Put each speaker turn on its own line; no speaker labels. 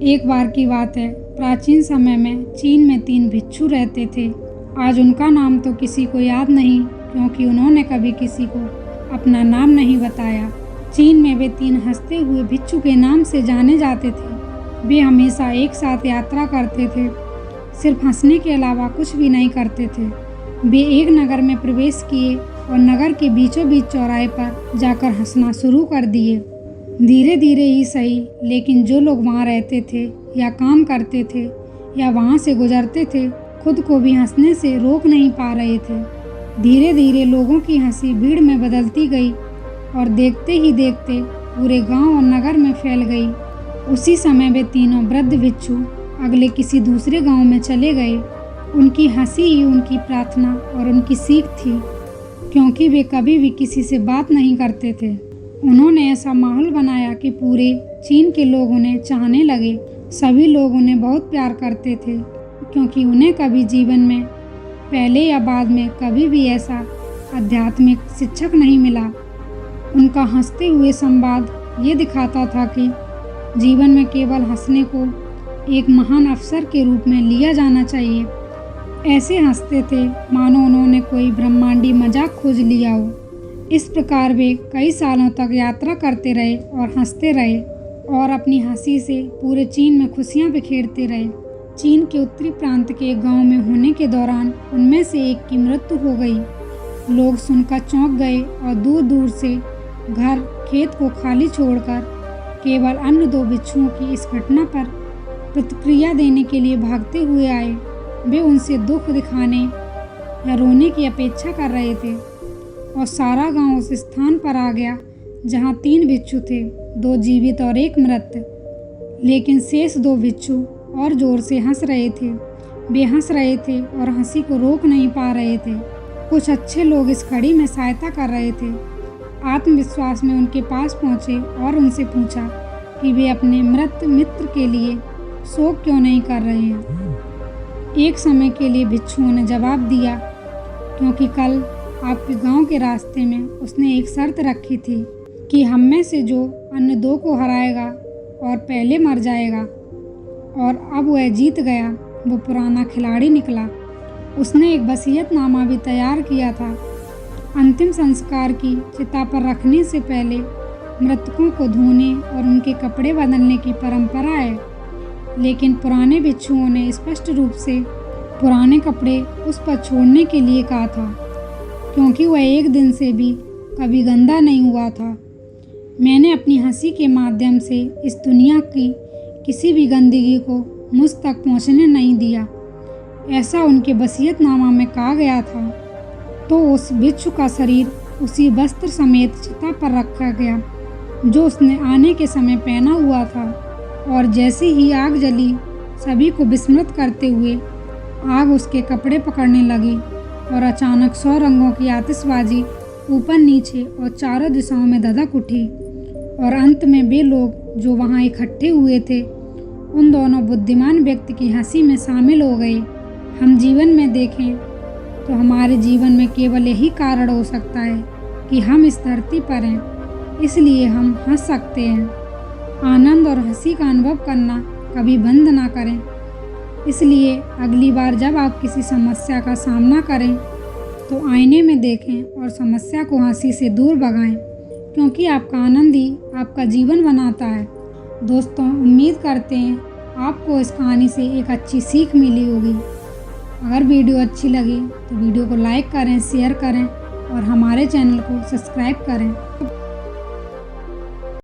एक बार की बात है, प्राचीन समय में चीन में 3 भिक्षु रहते थे। आज उनका नाम तो किसी को याद नहीं, क्योंकि उन्होंने कभी किसी को अपना नाम नहीं बताया। चीन में वे 3 हंसते हुए भिक्षु के नाम से जाने जाते थे। वे हमेशा एक साथ यात्रा करते थे, सिर्फ हंसने के अलावा कुछ भी नहीं करते थे। वे एक नगर में प्रवेश किए और नगर के बीचों बीच चौराहे पर जाकर हंसना शुरू कर दिए। धीरे धीरे ही सही, लेकिन जो लोग वहाँ रहते थे या काम करते थे या वहाँ से गुजरते थे, खुद को भी हंसने से रोक नहीं पा रहे थे। धीरे धीरे लोगों की हंसी भीड़ में बदलती गई और देखते ही देखते पूरे गांव और नगर में फैल गई। उसी समय वे तीनों वृद्ध भिक्षु अगले किसी दूसरे गांव में चले गए। उनकी हंसी ही उनकी प्रार्थना और उनकी सीख थी, क्योंकि वे कभी भी किसी से बात नहीं करते थे। उन्होंने ऐसा माहौल बनाया कि पूरे चीन के लोग उन्हें चाहने लगे। सभी लोग उन्हें बहुत प्यार करते थे, क्योंकि उन्हें कभी जीवन में पहले या बाद में कभी भी ऐसा आध्यात्मिक शिक्षक नहीं मिला। उनका हंसते हुए संवाद ये दिखाता था कि जीवन में केवल हंसने को एक महान अवसर के रूप में लिया जाना चाहिए। ऐसे हंसते थे मानो उन्होंने कोई ब्रह्मांडी मजाक खोज लिया हो। इस प्रकार वे कई सालों तक यात्रा करते रहे और हंसते रहे और अपनी हंसी से पूरे चीन में खुशियां बिखेरते रहे। चीन के उत्तरी प्रांत के एक गांव में होने के दौरान उनमें से एक की मृत्यु हो गई। लोग सुनकर चौंक गए और दूर दूर से घर खेत को खाली छोड़कर केवल अन्य 2 भिक्षुओं की इस घटना पर प्रतिक्रिया देने के लिए भागते हुए आए। वे उनसे दुख दिखाने या रोने की अपेक्षा कर रहे थे और सारा गांव उस स्थान पर आ गया जहां 3 भिक्षु थे, 2 जीवित और 1 मृत। लेकिन शेष 2 भिक्षु और जोर से हंस रहे थे। वे हंस रहे थे और हंसी को रोक नहीं पा रहे थे। कुछ अच्छे लोग इस घड़ी में सहायता कर रहे थे। आत्मविश्वास में उनके पास पहुंचे और उनसे पूछा कि वे अपने मृत मित्र के लिए शोक क्यों नहीं कर रहे हैं। एक समय के लिए भिक्षुओं ने जवाब दिया, क्योंकि कल आपके गांव के रास्ते में उसने एक शर्त रखी थी कि हम में से जो अन्य 2 को हराएगा और पहले मर जाएगा, और अब वह जीत गया। वो पुराना खिलाड़ी निकला। उसने एक वसीयतनामा भी तैयार किया था। अंतिम संस्कार की चिता पर रखने से पहले मृतकों को धोने और उनके कपड़े बदलने की परंपरा है, लेकिन पुराने भिक्षुओं ने स्पष्ट रूप से पुराने कपड़े उस पर छोड़ने के लिए कहा था, क्योंकि वह एक दिन से भी कभी गंदा नहीं हुआ था। मैंने अपनी हंसी के माध्यम से इस दुनिया की किसी भी गंदगी को मुझ तक पहुंचने नहीं दिया, ऐसा उनके वसीयतनामा में कहा गया था। तो उस भिक्षु का शरीर उसी वस्त्र समेत चिता पर रखा गया जो उसने आने के समय पहना हुआ था, और जैसे ही आग जली, सभी को विस्मृत करते हुए आग उसके कपड़े पकड़ने लगी और अचानक 100 रंगों की आतिशबाजी ऊपर नीचे और चारों दिशाओं में धधक उठी। और अंत में वे लोग जो वहां इकट्ठे हुए थे, उन दोनों बुद्धिमान व्यक्ति की हंसी में शामिल हो गए। हम जीवन में देखें तो हमारे जीवन में केवल यही कारण हो सकता है कि हम इस धरती पर हैं, इसलिए हम हंस सकते हैं। आनंद और हंसी का अनुभव करना कभी बंद ना करें। इसलिए अगली बार जब आप किसी समस्या का सामना करें तो आईने में देखें और समस्या को हंसी से दूर भगाएं, क्योंकि आपका आनंद ही आपका जीवन बनाता है। दोस्तों, उम्मीद करते हैं आपको इस कहानी से एक अच्छी सीख मिली होगी। अगर वीडियो अच्छी लगी तो वीडियो को लाइक करें, शेयर करें और हमारे चैनल को सब्सक्राइब करें।